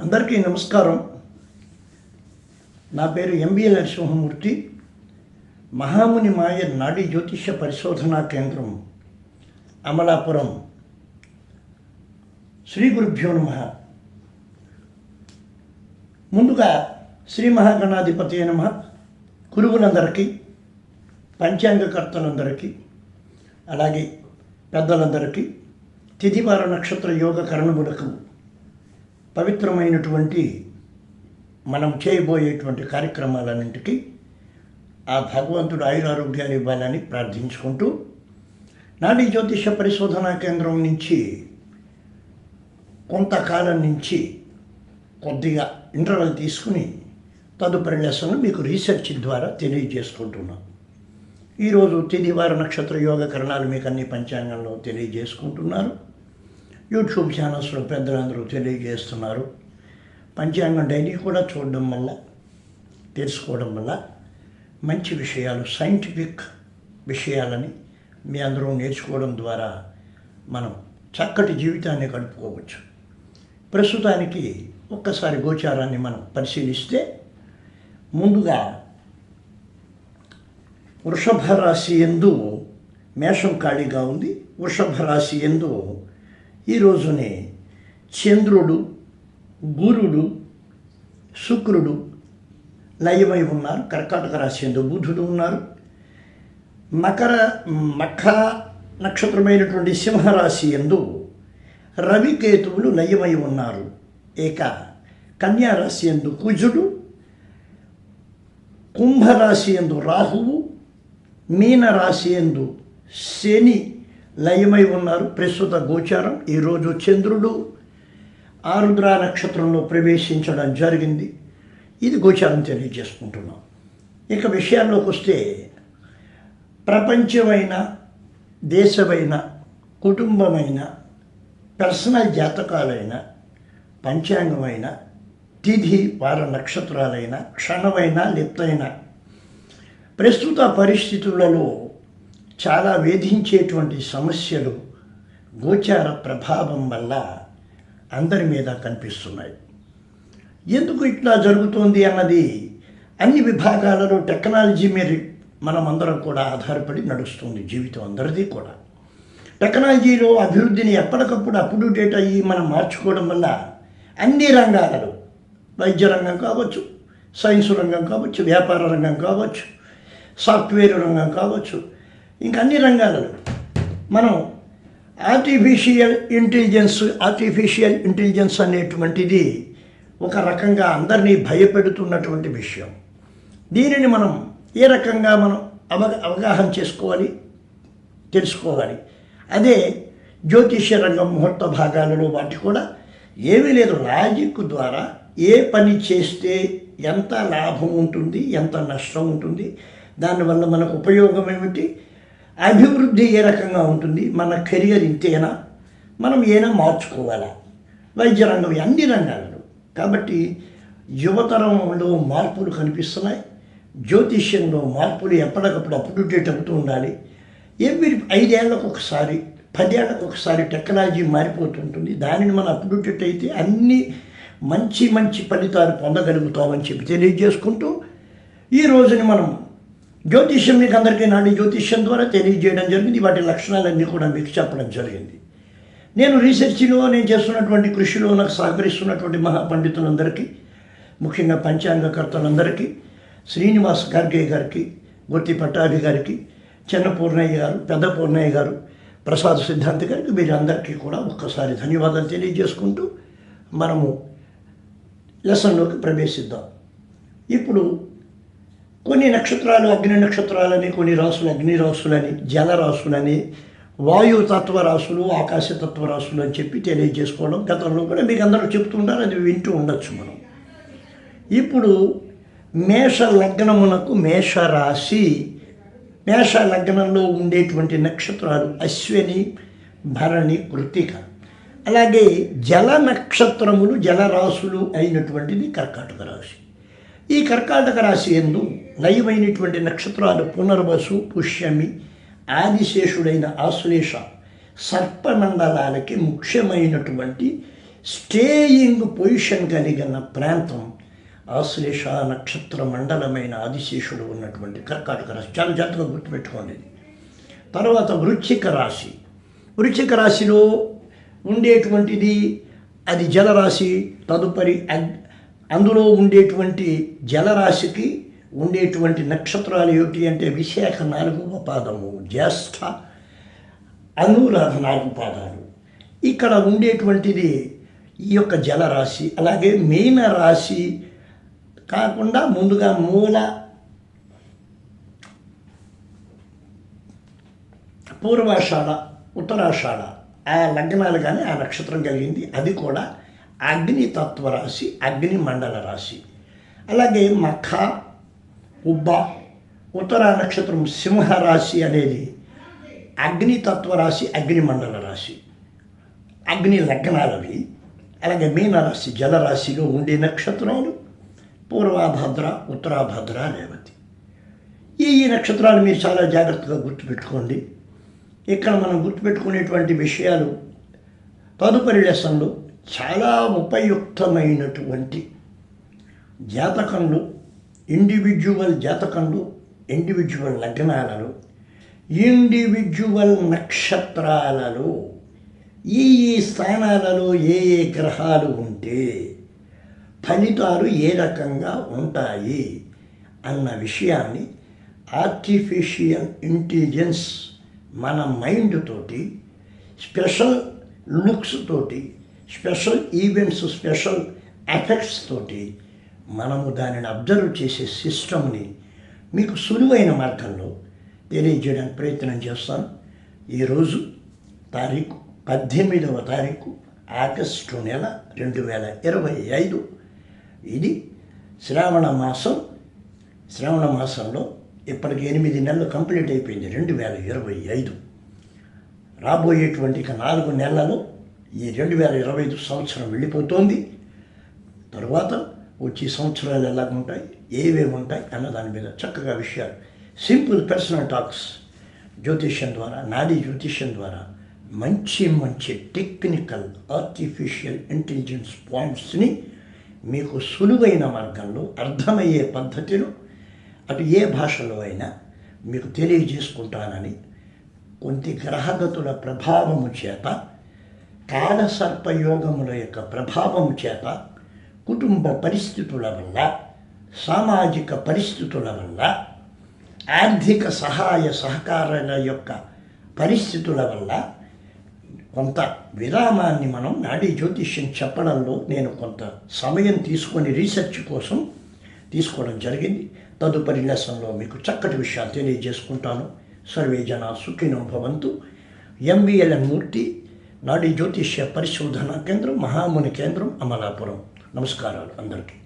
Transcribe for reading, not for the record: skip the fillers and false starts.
అందరికీ నమస్కారం. నా పేరు ఎంబీఎల్ నరసింహమూర్తి. మహాముని మాయ నాడీ జ్యోతిష్య పరిశోధనా కేంద్రం, అమలాపురం. శ్రీ గురుభ్యో నమః. ముందుగా శ్రీ మహాగణాధిపతి నమః. గురువులందరికీ, పంచాంగకర్తలందరికీ, అలాగే పెద్దలందరికీ తిథివార నక్షత్ర యోగ కరణములకు పవిత్రమైనటువంటి మనం చేయబోయేటువంటి కార్యక్రమాలన్నింటికీ ఆ భగవంతుడు ఆయురారోగ్యాలు ఇవ్వాలని ప్రార్థించుకుంటూ, నాడీ జ్యోతిష పరిశోధనా కేంద్రం నుంచి కొంతకాలం నుంచి కొద్దిగా ఇంటర్వెల్ తీసుకుని తదుపరి లెసన్లు మీకు రీసెర్చ్ ద్వారా తెలియజేసుకుంటున్నాం. ఈరోజు తిథివార నక్షత్ర యోగ కరణాలు మీకు అన్ని పంచాంగంలో తెలియజేసుకుంటున్నారు. యూట్యూబ్ ఛానల్స్లో పెద్దలందరూ తెలియజేస్తున్నారు. పంచాంగం డైలీ కూడా చూడడం వల్ల, తెలుసుకోవడం వల్ల మంచి విషయాలు, సైంటిఫిక్ విషయాలని మీ అందరూ నేర్చుకోవడం ద్వారా మనం చక్కటి జీవితాన్ని గడుపుకోవచ్చు. ప్రస్తుతానికి ఒక్కసారి గోచారాన్ని మనం పరిశీలిస్తే, ముందుగా వృషభ రాశి యందు మేషం ఖాళీగా ఉంది. వృషభ రాశి యందు ఈ రోజునే చంద్రుడు, గురుడు, శుక్రుడు లయమై ఉన్నారు. కర్కాటక రాశి యందు బుధుడు ఉన్నారు. మఖ నక్షత్రమైనటువంటి సింహరాశి యందు రవికేతువులు లయమై ఉన్నారు. కన్యారాశి యందు కుజుడు, కుంభరాశి యందు రాహువు, మీనరాశి యందు శని లయమై ఉన్నారు. ప్రస్తుత గోచారం ఈరోజు చంద్రుడు ఆరుద్ర నక్షత్రంలో ప్రవేశించడం జరిగింది. ఇది గోచారం తెలియజేసుకుంటున్నాం. ఇక విషయాల్లోకి వస్తే, ప్రపంచమైన, దేశమైన, కుటుంబమైన, పర్సనల్ జాతకాలైన, పంచాంగమైన, తిథి వార నక్షత్రాలైన, క్షణమైన, లిప్తైన ప్రస్తుత పరిస్థితులలో చాలా వేధించేటువంటి సమస్యలు గోచార ప్రభావం వల్ల అందరి మీద కనిపిస్తున్నాయి. ఎందుకు ఇట్లా జరుగుతోంది అన్నది అన్ని విభాగాలలో టెక్నాలజీ మీద మనమందరం కూడా ఆధారపడి నడుస్తుంది జీవితం అందరిది కూడా. టెక్నాలజీలో అభివృద్ధిని ఎప్పటికప్పుడు అప్డేట్ అయ్యి మనం మార్చుకోవడం వల్ల అన్ని రంగాలలో, వైద్య రంగం కావచ్చు, సైన్స్ రంగం కావచ్చు, వ్యాపార రంగం కావచ్చు, సాఫ్ట్వేర్ రంగం కావచ్చు, ఇంకా అన్ని రంగాలలో మనం ఆర్టిఫిషియల్ ఇంటెలిజెన్స్ అనేటువంటిది ఒక రకంగా అందరినీ భయపెడుతున్నటువంటి విషయం. దీనిని మనం ఏ రకంగా మనం అవగాహన చేసుకోవాలి, తెలుసుకోవాలి. అదే జ్యోతిష్య రంగం ముహూర్త భాగాలలో వాటి కూడా ఏమీ లేదు. లాజిక్ ద్వారా ఏ పని చేస్తే ఎంత లాభం ఉంటుంది, ఎంత నష్టం ఉంటుంది, దానివల్ల మనకు ఉపయోగం ఏమిటి, అభివృద్ధి ఏ రకంగా ఉంటుంది, మన కెరియర్ ఇంతేనా, మనం ఏనా మార్చుకోవాలా, వైద్య రంగం, అన్ని రంగాలలో. కాబట్టి యువతరంలో మార్పులు కనిపిస్తున్నాయి. జ్యోతిష్యంలో మార్పులు ఎప్పటికప్పుడు అప్డేట్ అవుతూ ఉండాలి. ఎవ్రీ 5 ఏళ్ళకు ఒకసారి, 10 ఏళ్ళకు ఒకసారి టెక్నాలజీ మారిపోతుంటుంది. దానిని మనం అప్డేట్ అయితే అన్ని మంచి మంచి ఫలితాలు పొందగలుగుతామని చెప్పి తెలియజేసుకుంటూ, ఈ రోజుని మనం జ్యోతిష్యం మీకు అందరికీ నాడీ జ్యోతిష్యం ద్వారా తెలియజేయడం జరిగింది. వాటి లక్షణాలన్నీ కూడా మీకు చెప్పడం జరిగింది. నేను రీసెర్చ్లో, నేను చేస్తున్నటువంటి కృషిలో నాకు సహకరిస్తున్నటువంటి మహాపండితులందరికీ, ముఖ్యంగా పంచాంగకర్తలందరికీ, శ్రీనివాస్ గార్గే గారికి, గుర్తి పట్టాభి గారికి, చిన్న పూర్ణయ్య గారు, పెద్ద పూర్ణయ్య గారు, ప్రసాద్ సిద్ధాంతి గారికి, వీరందరికీ కూడా ఒక్కసారి ధన్యవాదాలు తెలియజేసుకుంటూ మనము లెసన్లోకి ప్రవేశిద్దాం. ఇప్పుడు కొన్ని నక్షత్రాలు అగ్ని నక్షత్రాలని, కొన్ని రాసులు అగ్ని రాసులని, జలరాశులని, వాయుతత్వ రాశులు, ఆకాశతత్వ రాశులు అని చెప్పి తెలియజేసుకోవడం గతంలో కూడా మీకు అందరూ చెప్తుంటారు, అది వింటూ ఉండొచ్చు మనం. ఇప్పుడు మేష లగ్నమునకు మేషరాశి, మేష లగ్నంలో ఉండేటువంటి నక్షత్రాలు అశ్విని, భరణి, కృత్తిక. అలాగే జల నక్షత్రములు, జలరాశులు అయినటువంటిది కర్కాటక రాశి. ఈ కర్కాటక రాశి యందు లయమైనటువంటి నక్షత్రాలు పునర్వసు, పుష్యమి, ఆదిశేషుడైన ఆశ్లేష సర్పమండలాలకి ముఖ్యమైనటువంటి స్టేయింగ్ పొజిషన్ కలిగిన ప్రాంతం ఆశ్లేష నక్షత్ర మండలమైన ఆదిశేషుడు ఉన్నటువంటి కర్కాటక రాశి. చాలా జాగ్రత్తగా గుర్తుపెట్టుకోండి. తర్వాత వృశ్చిక రాశి. వృశ్చిక రాశిలో ఉండేటువంటిది అది జలరాశి. తదుపరి అందులో ఉండేటువంటి జలరాశికి ఉండేటువంటి నక్షత్రాలు ఏమిటి అంటే విశాఖ 4వ పాదము, జ్యేష్ఠ, అనురాధ 4 పాదాలు. ఇక్కడ ఉండేటువంటిది ఈ యొక్క జలరాశి. అలాగే మీన రాశి కాకుండా ముందుగా మూల, పూర్వాషాఢ, ఉత్తరాషాఢ ఆ లగ్నాలు కానీ ఆ నక్షత్రం కలిగింది. అది కూడా అగ్నితత్వ రాశి, అగ్ని మండల రాశి. అలాగే మఖ, ఉబ్బ, ఉత్తర నక్షత్రం సింహరాశి అనేది అగ్నితత్వ రాశి, అగ్ని మండల రాశి, అగ్ని లగ్నాలవి. అలాగే మీనరాశి జలరాశిలో ఉండే నక్షత్రాలు పూర్వభద్ర, ఉత్తరాభద్ర, రేవతి. ఈ నక్షత్రాలు మీరు చాలా జాగ్రత్తగా గుర్తుపెట్టుకోండి. ఇక్కడ మనం గుర్తుపెట్టుకునేటువంటి విషయాలు తదుపరి లెసన్లో చాలా ఉపయుక్తమైనటువంటి జాతకంలో, ఇండివిజువల్ జాతకంలో, ఇండివిజువల్ లగ్నాలలో, ఇండివిజువల్ నక్షత్రాలలో ఈ స్థానాలలో ఏ ఏ గ్రహాలు ఉంటే ఫలితాలు ఏ రకంగా ఉంటాయి అన్న విషయాన్ని ఆర్టిఫిషియల్ ఇంటెలిజెన్స్ మన మైండ్ తోటి, స్పెషల్ లుక్స్ తోటి, స్పెషల్ ఈవెంట్స్, స్పెషల్ ఎఫెక్ట్స్ తోటి మనము దానిని అబ్జర్వ్ చేసే సిస్టమ్ని మీకు సులువైన మార్గంలో తెలియజేయడానికి ప్రయత్నం చేస్తాను. ఈరోజు తారీఖు 18వ తారీఖు ఆగస్టు నెల 2025. ఇది శ్రావణ మాసం. శ్రావణ మాసంలో ఇప్పటికి 8 నెలలు కంప్లీట్ అయిపోయింది 2025. రాబోయేటువంటి ఇక 4 నెలలు ఈ 2025 సంవత్సరం వెళ్ళిపోతుంది. తరువాత వచ్చే సంవత్సరాలు ఎలాగుంటాయి, ఏవేవి ఉంటాయి అన్న దాని మీద చక్కగా విషయాలు సింపుల్ పర్సనల్ టాక్స్ జ్యోతిష్యం ద్వారా, నాడీ జ్యోతిష్యం ద్వారా మంచి మంచి టెక్నికల్ ఆర్టిఫిషియల్ ఇంటెలిజెన్స్ పాయింట్స్ని మీకు సులువైన మార్గంలో, అర్థమయ్యే పద్ధతిలో, అటు ఏ భాషలో అయినా మీకు తెలియజేసుకుంటానని, కొన్ని గ్రహగతుల ప్రభావము చేత, కాలసర్పయోగముల యొక్క ప్రభావము చేత, కుటుంబ పరిస్థితుల వల్ల, సామాజిక పరిస్థితుల వల్ల, ఆర్థిక సహాయ సహకారాల యొక్క పరిస్థితుల వల్ల కొంత విరామాన్ని మనం నాడీ జ్యోతిష్యం చెప్పడంలో నేను కొంత సమయం తీసుకొని రీసెర్చ్ కోసం తీసుకోవడం జరిగింది. తదుపరి లెసన్లో మీకు చక్కటి విషయాలు తెలియజేసుకుంటాను. సర్వే జన సుఖినో భవంతు. ఎంవిఎల్ఎన్ మూర్తి, నాడీ జ్యోతిష్య పరిశోధనా కేంద్రం, మహాముని కేంద్రం, అమలాపురం. నమస్కారాలు అందరికీ.